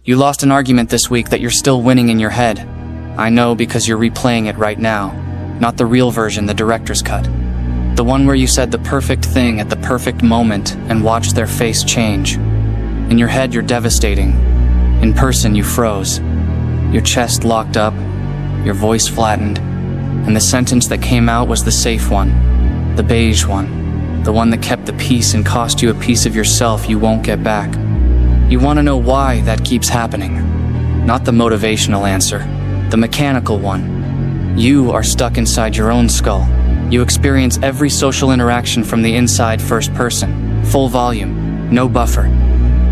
You lost an argument this week that you're still winning in your head. I know because you're replaying it right now, not the real version, the director's cut. The one where you said the perfect thing at the perfect moment and watched their face change. In your head, you're devastating. In person, you froze. Your chest locked up, your voice flattened, and the sentence that came out was the safe one, the beige one, the one that kept the peace and cost you a piece of yourself you won't get back. You want to know why that keeps happening. Not the motivational answer, the mechanical one. You are stuck inside your own skull. You experience every social interaction from the inside first person, full volume, no buffer.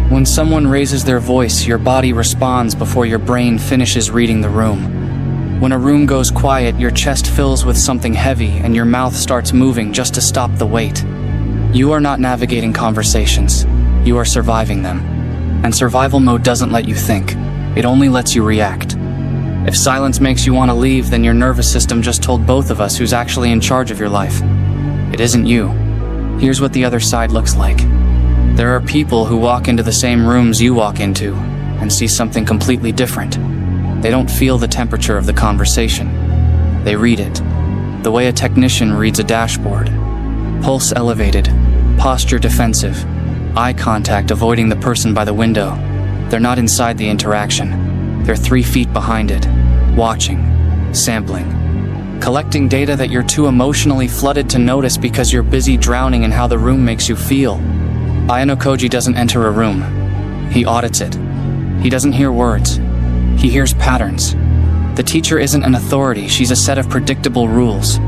When someone raises their voice, your body responds before your brain finishes reading the room. When a room goes quiet, your chest fills with something heavy and your mouth starts moving just to stop the weight. You are not navigating conversations, you are surviving them. And survival mode doesn't let you think, it only lets you react. If silence makes you want to leave, then your nervous system just told both of us who's actually in charge of your life. It isn't you. Here's what the other side looks like. There are people who walk into the same rooms you walk into and see something completely different. They don't feel the temperature of the conversation. They read it, the way a technician reads a dashboard. Pulse elevated, posture defensive, eye contact avoiding the person by the window. They're not inside the interaction. They're 3 feet behind it, watching, sampling, collecting data that you're too emotionally flooded to notice because you're busy drowning in how the room makes you feel. Ayano Koji doesn't enter a room. He audits it. He doesn't hear words. He hears patterns. The teacher isn't an authority, she's a set of predictable rules.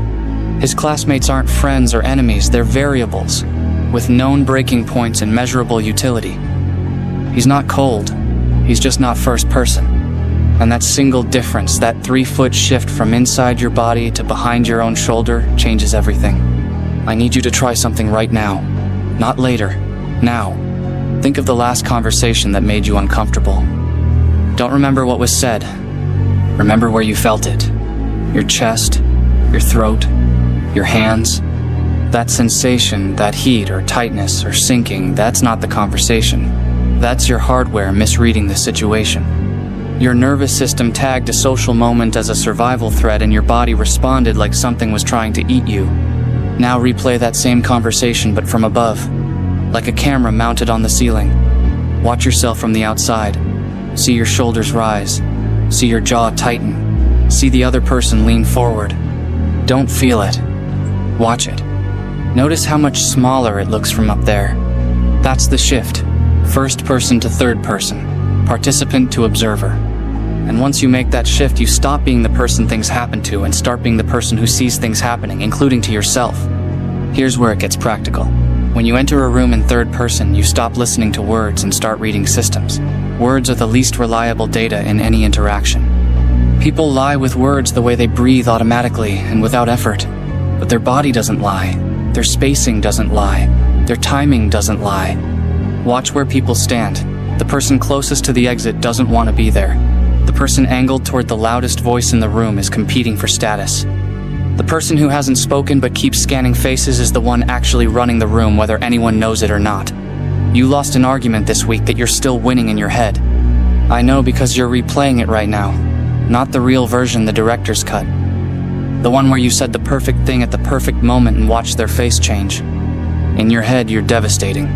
His classmates aren't friends or enemies, they're variables, with known breaking points and measurable utility. He's not cold, he's just not first person. And that single difference, that 3-foot shift from inside your body to behind your own shoulder, changes everything. I need you to try something right now. Not later. Now. Think of the last conversation that made you uncomfortable. Don't remember what was said. Remember where you felt it. Your chest, your throat, your hands. That sensation, that heat or tightness or sinking, that's not the conversation. That's your hardware misreading the situation. Your nervous system tagged a social moment as a survival threat and your body responded like something was trying to eat you. Now replay that same conversation but from above, like a camera mounted on the ceiling. Watch yourself from the outside. See your shoulders rise. See your jaw tighten. See the other person lean forward. Don't feel it. Watch it. Notice how much smaller it looks from up there. That's the shift. First person to third person. Participant to observer. And once you make that shift, you stop being the person things happen to and start being the person who sees things happening, including to yourself. Here's where it gets practical. When you enter a room in third person, you stop listening to words and start reading systems. Words are the least reliable data in any interaction. People lie with words the way they breathe automatically and without effort. But their body doesn't lie. Their spacing doesn't lie. Their timing doesn't lie. Watch where people stand. The person closest to the exit doesn't want to be there. The person angled toward the loudest voice in the room is competing for status. The person who hasn't spoken but keeps scanning faces is the one actually running the room, whether anyone knows it or not. You lost an argument this week that you're still winning in your head. I know because you're replaying it right now. Not the real version, the director's cut. The one where you said the perfect thing at the perfect moment and watched their face change. In your head, you're devastating.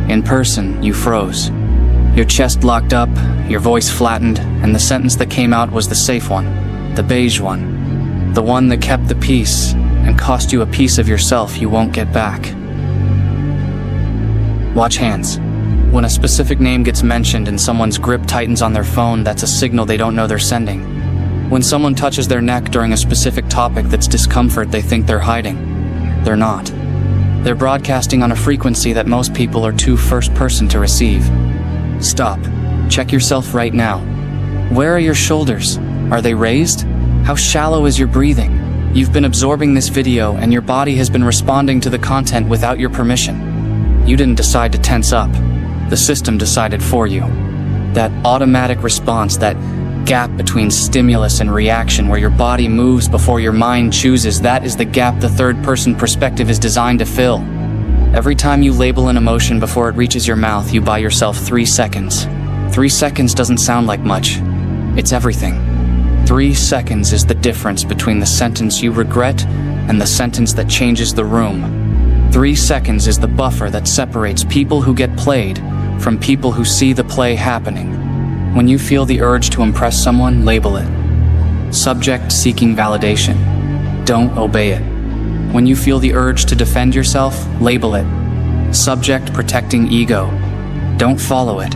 In person, you froze. Your chest locked up, your voice flattened, and the sentence that came out was the safe one, the beige one. The one that kept the peace and cost you a piece of yourself you won't get back. Watch hands. When a specific name gets mentioned and someone's grip tightens on their phone, that's a signal they don't know they're sending. When someone touches their neck during a specific topic that's discomfort, they think they're hiding. They're not. They're broadcasting on a frequency that most people are too first person to receive. Stop. Check yourself right now. Where are your shoulders? Are they raised? How shallow is your breathing? You've been absorbing this video and your body has been responding to the content without your permission. You didn't decide to tense up. The system decided for you. That automatic response, that gap between stimulus and reaction where your body moves before your mind chooses, that is the gap the third-person perspective is designed to fill. Every time you label an emotion before it reaches your mouth, you buy yourself 3 seconds. 3 seconds doesn't sound like much. It's everything. 3 seconds is the difference between the sentence you regret and the sentence that changes the room. 3 seconds is the buffer that separates people who get played from people who see the play happening. When you feel the urge to impress someone, label it. Subject seeking validation. Don't obey it. When you feel the urge to defend yourself, label it. Subject protecting ego. Don't follow it.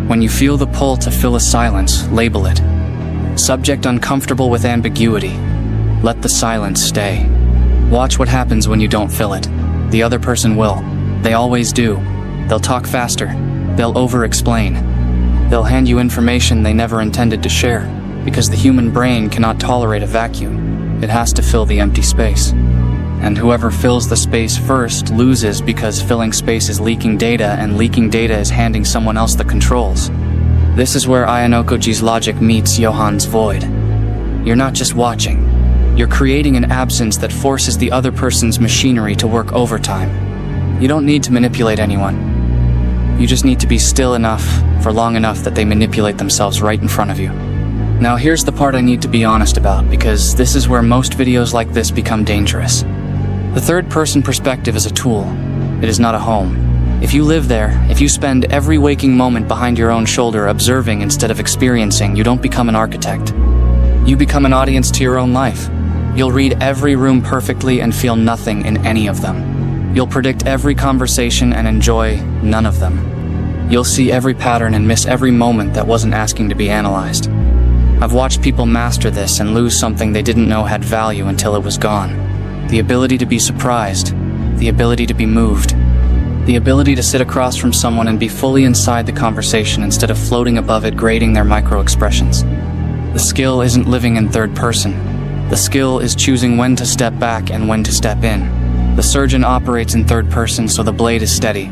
When you feel the pull to fill a silence, label it. Subject uncomfortable with ambiguity. Let the silence stay. Watch what happens when you don't fill it. The other person will. They always do. They'll talk faster. They'll over-explain. They'll hand you information they never intended to share, because the human brain cannot tolerate a vacuum. It has to fill the empty space. And whoever fills the space first loses, because filling space is leaking data, and leaking data is handing someone else the controls. This is where Ayanokoji's logic meets Johann's void. You're not just watching. You're creating an absence that forces the other person's machinery to work overtime. You don't need to manipulate anyone. You just need to be still enough for long enough that they manipulate themselves right in front of you. Now here's the part I need to be honest about, because this is where most videos like this become dangerous. The third-person perspective is a tool. It is not a home. If you live there, if you spend every waking moment behind your own shoulder observing instead of experiencing, you don't become an architect. You become an audience to your own life. You'll read every room perfectly and feel nothing in any of them. You'll predict every conversation and enjoy none of them. You'll see every pattern and miss every moment that wasn't asking to be analyzed. I've watched people master this and lose something they didn't know had value until it was gone. The ability to be surprised, the ability to be moved, the ability to sit across from someone and be fully inside the conversation instead of floating above it, grading their micro-expressions. The skill isn't living in third person. The skill is choosing when to step back and when to step in. The surgeon operates in third person, so the blade is steady.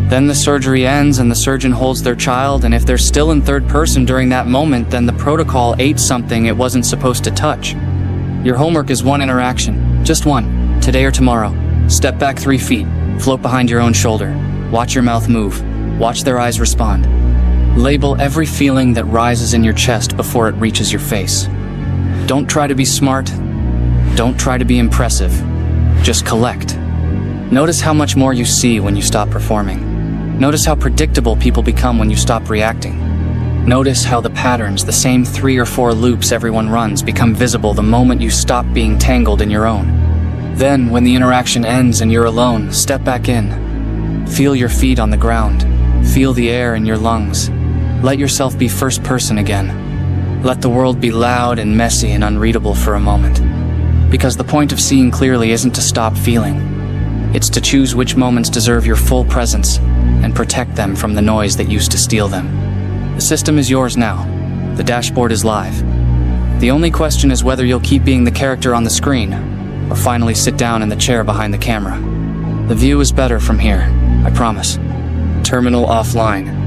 Then the surgery ends and the surgeon holds their child, and if they're still in third person during that moment, then the protocol ate something it wasn't supposed to touch. Your homework is one interaction, just one, today or tomorrow. Step back 3 feet, float behind your own shoulder, watch your mouth move, watch their eyes respond. Label every feeling that rises in your chest before it reaches your face. Don't try to be smart, don't try to be impressive, just collect. Notice how much more you see when you stop performing. Notice how predictable people become when you stop reacting. Notice how the patterns, the same 3 or 4 loops everyone runs, become visible the moment you stop being tangled in your own. Then, when the interaction ends and you're alone, step back in. Feel your feet on the ground. Feel the air in your lungs. Let yourself be first person again. Let the world be loud and messy and unreadable for a moment. Because the point of seeing clearly isn't to stop feeling. It's to choose which moments deserve your full presence and protect them from the noise that used to steal them. The system is yours now. The dashboard is live. The only question is whether you'll keep being the character on the screen or finally sit down in the chair behind the camera. The view is better from here, I promise. Terminal offline.